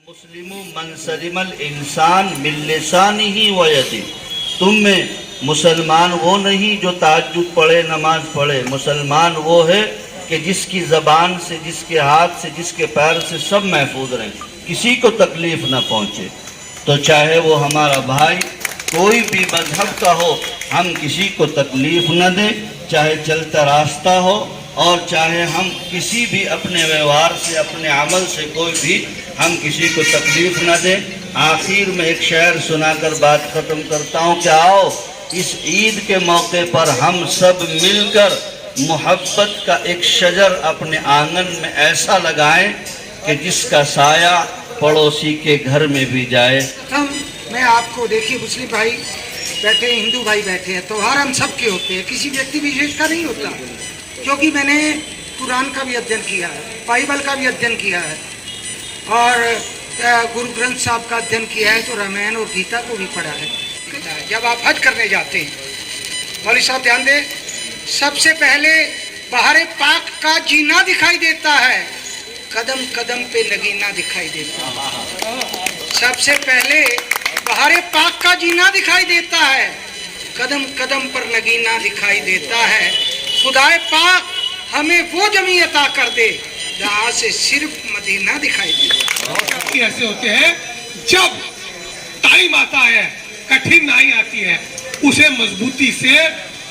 मुस्लिमु मनसरिमल इंसान मिल्लिसानिही व यदी। तुम में मुसलमान वो नहीं जो तहज्जुद पढ़े, नमाज पढ़े। मुसलमान वो है कि जिसकी ज़बान से, जिसके हाथ से, जिसके पैर से सब महफूज रहें, किसी को तकलीफ़ न पहुँचे। तो चाहे वो हमारा भाई कोई भी मजहब का हो, हम किसी को तकलीफ़ न दें, चाहे चलता रास्ता हो और चाहे हम किसी भी अपने व्यवहार से, अपने अमल से कोई भी हम किसी को तकलीफ़ न दें। आखिर में एक शेर सुनाकर बात ख़त्म करता हूँ कि आओ इस ईद के मौके पर हम सब मिलकर मोहब्बत का एक शजर अपने आंगन में ऐसा लगाएं कि जिसका साया पड़ोसी के घर में भी जाए। मैं आपको देखिए, मुस्लिम भाई बैठे, हिंदू भाई बैठे हैं, त्योहार हम सबके होते हैं, किसी व्यक्ति विशेष का नहीं होता। क्योंकि मैंने कुरान का भी अध्ययन किया है, बाइबल का भी अध्ययन किया है और गुरु ग्रंथ साहब का अध्ययन किया है, तो रामायण और गीता को भी पढ़ा है। जब आप हज करने जाते हैं, मौलवी साहब ध्यान दें, सबसे पहले बहारे पाक का जीना दिखाई देता है, कदम कदम पे नगीना दिखाई देता है। सबसे पहले बहारे पाक का जीना दिखाई देता है, कदम कदम पर नगीना दिखाई देता है। खुदाए पाक हमें वो जमी अता कर दे जहाँ से सिर्फ मदीना दिखाई दे। ऐसे होते हैं जब टाइम आता है, कठिनाई आती है, उसे मजबूती से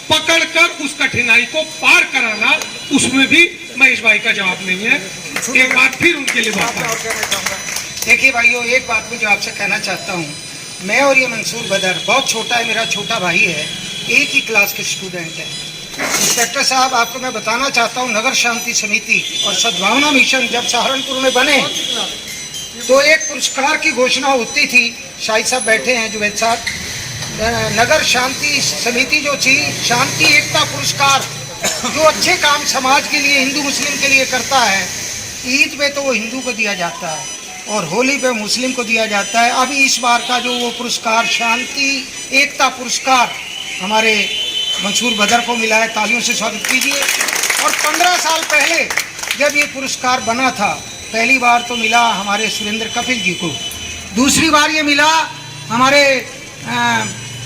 पकड़कर उस कठिनाई को पार कराना, उसमें भी महेश भाई का जवाब नहीं है। एक बात फिर उनके लिए बात है। देखिए भाइयों, एक बात मैं जो आपसे कहना चाहता हूँ, मैं और ये मंसूर बदर बहुत छोटा है, मेरा छोटा भाई है, एक ही क्लास के स्टूडेंट है। इंस्पेक्टर साहब, आपको मैं बताना चाहता हूँ, नगर शांति समिति और सद्भावना मिशन जब सहारनपुर में बने तो एक पुरस्कार की घोषणा होती थी। शाहिद साहब बैठे हैं, जुवैद साहब, नगर शांति समिति जो थी, शांति एकता पुरस्कार, जो अच्छे काम समाज के लिए, हिंदू मुस्लिम के लिए करता है, ईद पे तो वो हिंदू को दिया जाता है और होली पे मुस्लिम को दिया जाता है। अभी इस बार का जो वो पुरस्कार, शांति एकता पुरस्कार, हमारे मंसूर बदर को मिला है, तालियों से स्वागत कीजिए। और 15 साल पहले जब ये पुरस्कार बना था, पहली बार तो मिला हमारे सुरेंद्र कपिल जी को, दूसरी बार ये मिला हमारे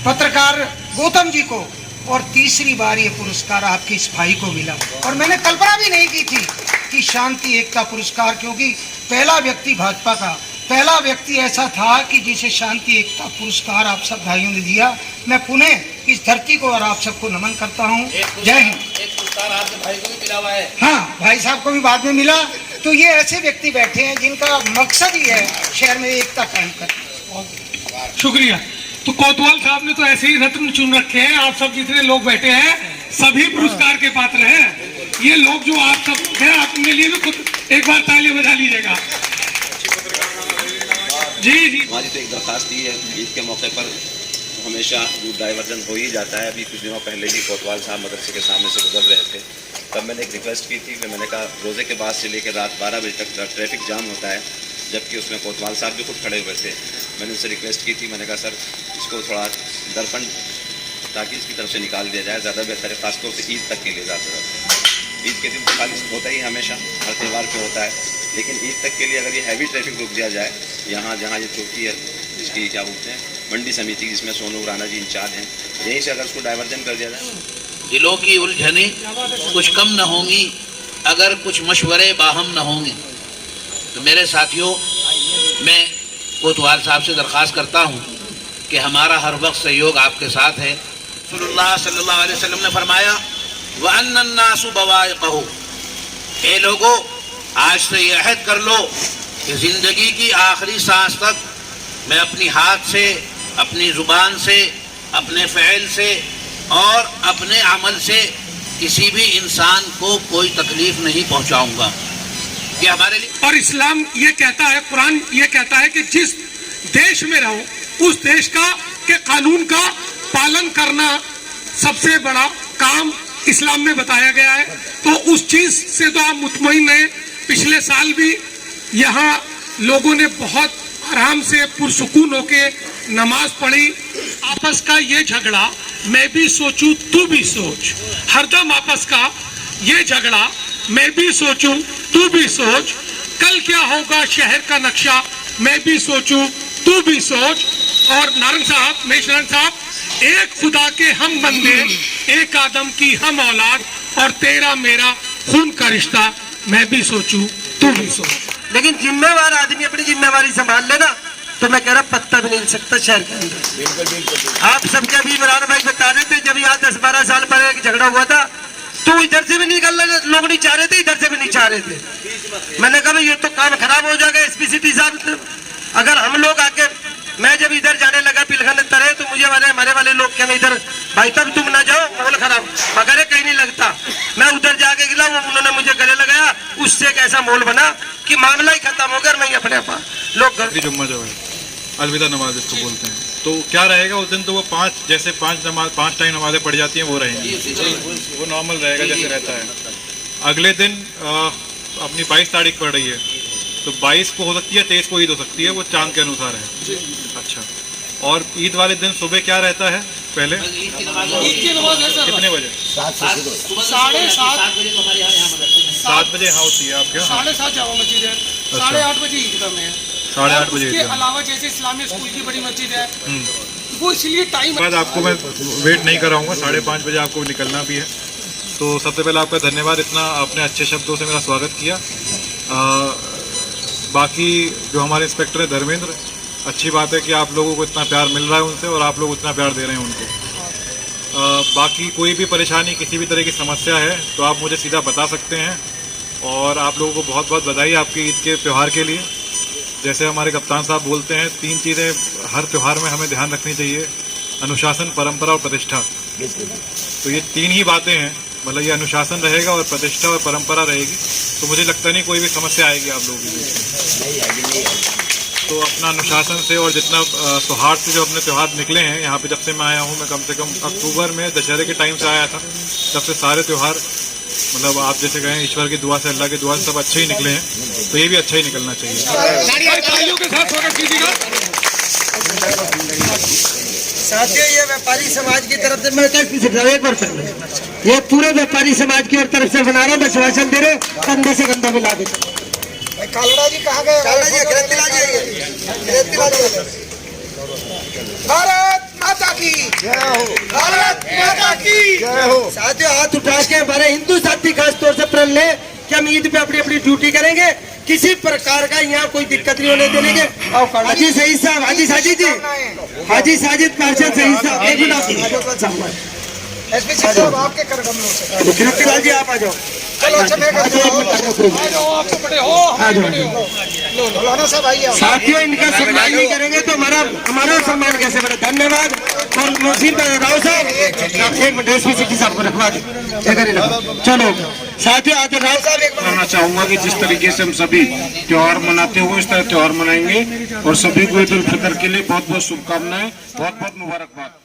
पत्रकार गौतम जी को, और तीसरी बार ये पुरस्कार आपके इस भाई को मिला। और मैंने कल्पना भी नहीं की थी कि शांति एकता पुरस्कार, क्योंकि पहला व्यक्ति भाजपा का पहला व्यक्ति ऐसा था कि जिसे शांति एकता पुरस्कार आप सब भाइयों ने दिया। मैं पुनः इस धरती को और आप सबको नमन करता हूँ। जय हिंद। एक पुरस्कार आपके भाई को भी मिला हुआ है। हाँ, भाई साहब को भी बाद में मिला। तो ये ऐसे व्यक्ति बैठे हैं जिनका मकसद ही है शहर में एकता कायम करना। शुक्रिया। तो कोतवाल साहब ने तो ऐसे ही रत्न चुन रखे हैं। आप सब जितने लोग बैठे हैं सभी पुरस्कार के पात्र हैं। ये लोग जो आप सब हैं, अपने लिए भी खुद एक बार ताली बजा लीजिएगा। जी जी, हमारी तो एक दरखास्त ही है, ईद के मौके पर हमेशा रूट डाइवर्जन हो ही जाता है। अभी कुछ दिनों पहले ही कोतवाल साहब मदरसे के सामने से गुजर रहे थे, तब मैंने एक रिक्वेस्ट की थी कि मैंने कहा रोज़े के बाद से लेकर रात 12 बजे तक ट्रैफिक जाम होता है, जबकि उसमें कोतवाल साहब भी खुद खड़े हुए थे। मैंने उनसे रिक्वेस्ट की थी, मैंने कहा सर इसको थोड़ा दरफंड ताकि इसकी तरफ से निकाल दिया जाए, ज़्यादा बेहतर है, खासतौर से ईद तक के लिए। ज़्यादा ईद के दिन तो खाली होता ही हमेशा, हर त्यौहार पे होता है, लेकिन ईद तक के लिए अगर ये हैवी ट्रैफिक रुक दिया जाए, यहाँ जहाँ ये चौकी है जिसकी क्या बोलते हैं मंडी समिति, जिसमें सोनू राणा जी इंचार्ज हैं, यहीं से अगर उसको डाइवर्जन कर दिया जाए। दिलों की उलझने कुछ कम न होंगी अगर कुछ मशवरे बाहम न होंगे। तो मेरे साथियों, मैं कोतवाल साहब से दरख्वास्त करता हूँ कि हमारा हर वक्त सहयोग आपके साथ है। रसूलुल्लाह सल्लल्लाहु अलैहि वसल्लम ने फरमाया, वअन्नन्नासु बवाइक़हु, ए लोगों, आज से ये अहद कर लो कि ज़िंदगी की आखिरी सांस तक मैं अपनी हाथ से, अपनी ज़ुबान से, अपने फ़ैल से और अपने अमल से किसी भी इंसान को कोई तकलीफ नहीं पहुंचाऊंगा। ये हमारे लिए, और इस्लाम ये कहता है, कुरान ये कहता है कि जिस देश में रहो उस देश का के कानून का पालन करना सबसे बड़ा काम इस्लाम में बताया गया है। तो उस चीज से तो आप मुतमईन हैं। पिछले साल भी यहाँ लोगों ने बहुत आराम से पुरसुकून होके नमाज पढ़ी। आपस का ये झगड़ा, मैं भी सोचूं तू भी सोच, हरदम आपस का ये झगड़ा, मैं भी सोचूं तू भी सोच, कल क्या होगा शहर का नक्शा मैं भी सोचूं, तू भी सोच। और नारंग साहब, महेश नारंग साहब, एक खुदा के हम बंदे, एक आदम की हम औलाद, और तेरा मेरा खून का रिश्ता, मैं भी सोचूं, तू भी सोच। लेकिन जिम्मेवार आदमी अपनी जिम्मेवारी संभाल लेना तो मैं कह रहा पत्ता भी नहीं हिल सकता शहर के अंदर। आप सबके अभी इमरान भाई बता रहे थे, जब यहाँ 10-12 साल पहले एक झगड़ा हुआ था तो इधर से भी निकलना लोग नहीं चाह रहे थे, इधर से भी नहीं चाह रहे थे। मैंने कहा ये तो काम खराब हो जाएगा एसपी सिटी साहब, अगर हम लोग आके, मैं जब इधर जाने लगा पिलखन तरह तो मुझे हमारे वाले लोग कहने इधर भाई तब तुम ना जाओ माहौल खराब, मगर कहीं नहीं लगता। मैं उधर जाके गिला, वो उन्होंने मुझे गले लगाया, उससे एक ऐसा माहौल बना कि मामला ही खत्म हो गया। मैं अपने आप लोग जुम्मा जो है अलविदा नमाज इसको बोलते हैं, तो क्या रहेगा उस दिन? तो वो पांच टाइम नमाजें पढ़ जाती हैं, वो रहेंगी, वो नॉर्मल रहेगा जैसे रहता है। अगले दिन अपनी 22 तारीख पड़ रही है, तो 22 को हो सकती है, 23 को ईद हो सकती है, वो चांद के अनुसार है। अच्छा, और ईद वाले दिन सुबह क्या रहता है? पहले कितने बजे? 7 बजे यहाँ होती है आपके? 7:30 जामा मस्जिद है, 8:30 बजे ईदगाह में है, 8:30 बजे। इसके अलावा जैसे इस्लामी स्कूल की बड़ी मस्जिद है, वो इसलिए टाइम बाद आपको मैं वेट नहीं कराऊंगा, 5:30 बजे आपको निकलना भी है। तो सबसे पहले आपका धन्यवाद, इतना आपने अच्छे शब्दों से मेरा स्वागत किया। बाकी जो हमारे इंस्पेक्टर है धर्मेंद्र, अच्छी बात है कि आप लोगों को इतना प्यार मिल रहा है उनसे, और आप लोग उतना प्यार दे रहे हैं उनको। बाकी कोई भी परेशानी, किसी भी तरह की समस्या है तो आप मुझे सीधा बता सकते हैं। और आप लोगों को बहुत बहुत बधाई आपकी ईद के त्यौहार के लिए। जैसे हमारे कप्तान साहब बोलते हैं, 3 चीज़ें हर त्यौहार में हमें ध्यान रखनी चाहिए: अनुशासन, परंपरा और प्रतिष्ठा। तो ये 3 ही बातें हैं, मतलब ये अनुशासन रहेगा और प्रतिष्ठा और परंपरा रहेगी, तो मुझे लगता नहीं कोई भी समस्या आएगी आप लोगों के बीच। तो अपना अनुशासन से और जितना सौहार्द से जो अपने त्यौहार निकले हैं यहाँ पे, जब से मैं आया हूँ, मैं कम से कम अक्टूबर में दशहरे के टाइम से आया था, तब से सारे त्यौहार, मतलब आप जैसे कहें ईश्वर की दुआ से, अल्लाह की दुआ से सब अच्छे ही निकले हैं, तो ये भी अच्छा ही निकलना चाहिए। साथियों, ये व्यापारी समाज की तरफ से मैं एक बार पहले ये पूरे व्यापारी समाज की तरफ से बना रहा हूँ, आश्वासन दे रहे, कंधे से कंधा मिला के। कालड़ा जी कहाँ गए? भारत माता की जय हो, भारत माता की जय हो। साथियों, हाथ उठा के हमारे हिंदू साथी खास तौर से प्रण ले कि हम ईद पे अपनी अपनी ड्यूटी करेंगे, किसी प्रकार का यहाँ कोई दिक्कत नहीं होने देंगे। हाजी सईद साहब, हाजी साजिद जी, हाजी साजिद पार्षद सईद साहब, एक मिनट। एसपी साहब आपके कर कमलों से गिरफ्तार जी, आप आ जाओ। चलो अच्छा, मैं मौलाना साहब आइए। साथियों, इनका सम्मान नहीं करेंगे तो हमारा सम्मान कैसे बढ़े? धन्यवाद। और नसीब राव साहब, एक मिनट, एसपी सिटी साहब को रखवा दे। चलो साथियों, आज राव साहब एक कहना चाहूंगा कि जिस तरीके से हम सभी त्योहार मनाते हुए इस तरह त्योहार मनाएंगे, और सभी को ईद उल फितर के लिए बहुत बहुत शुभकामनाएं, बहुत बहुत मुबारकबाद।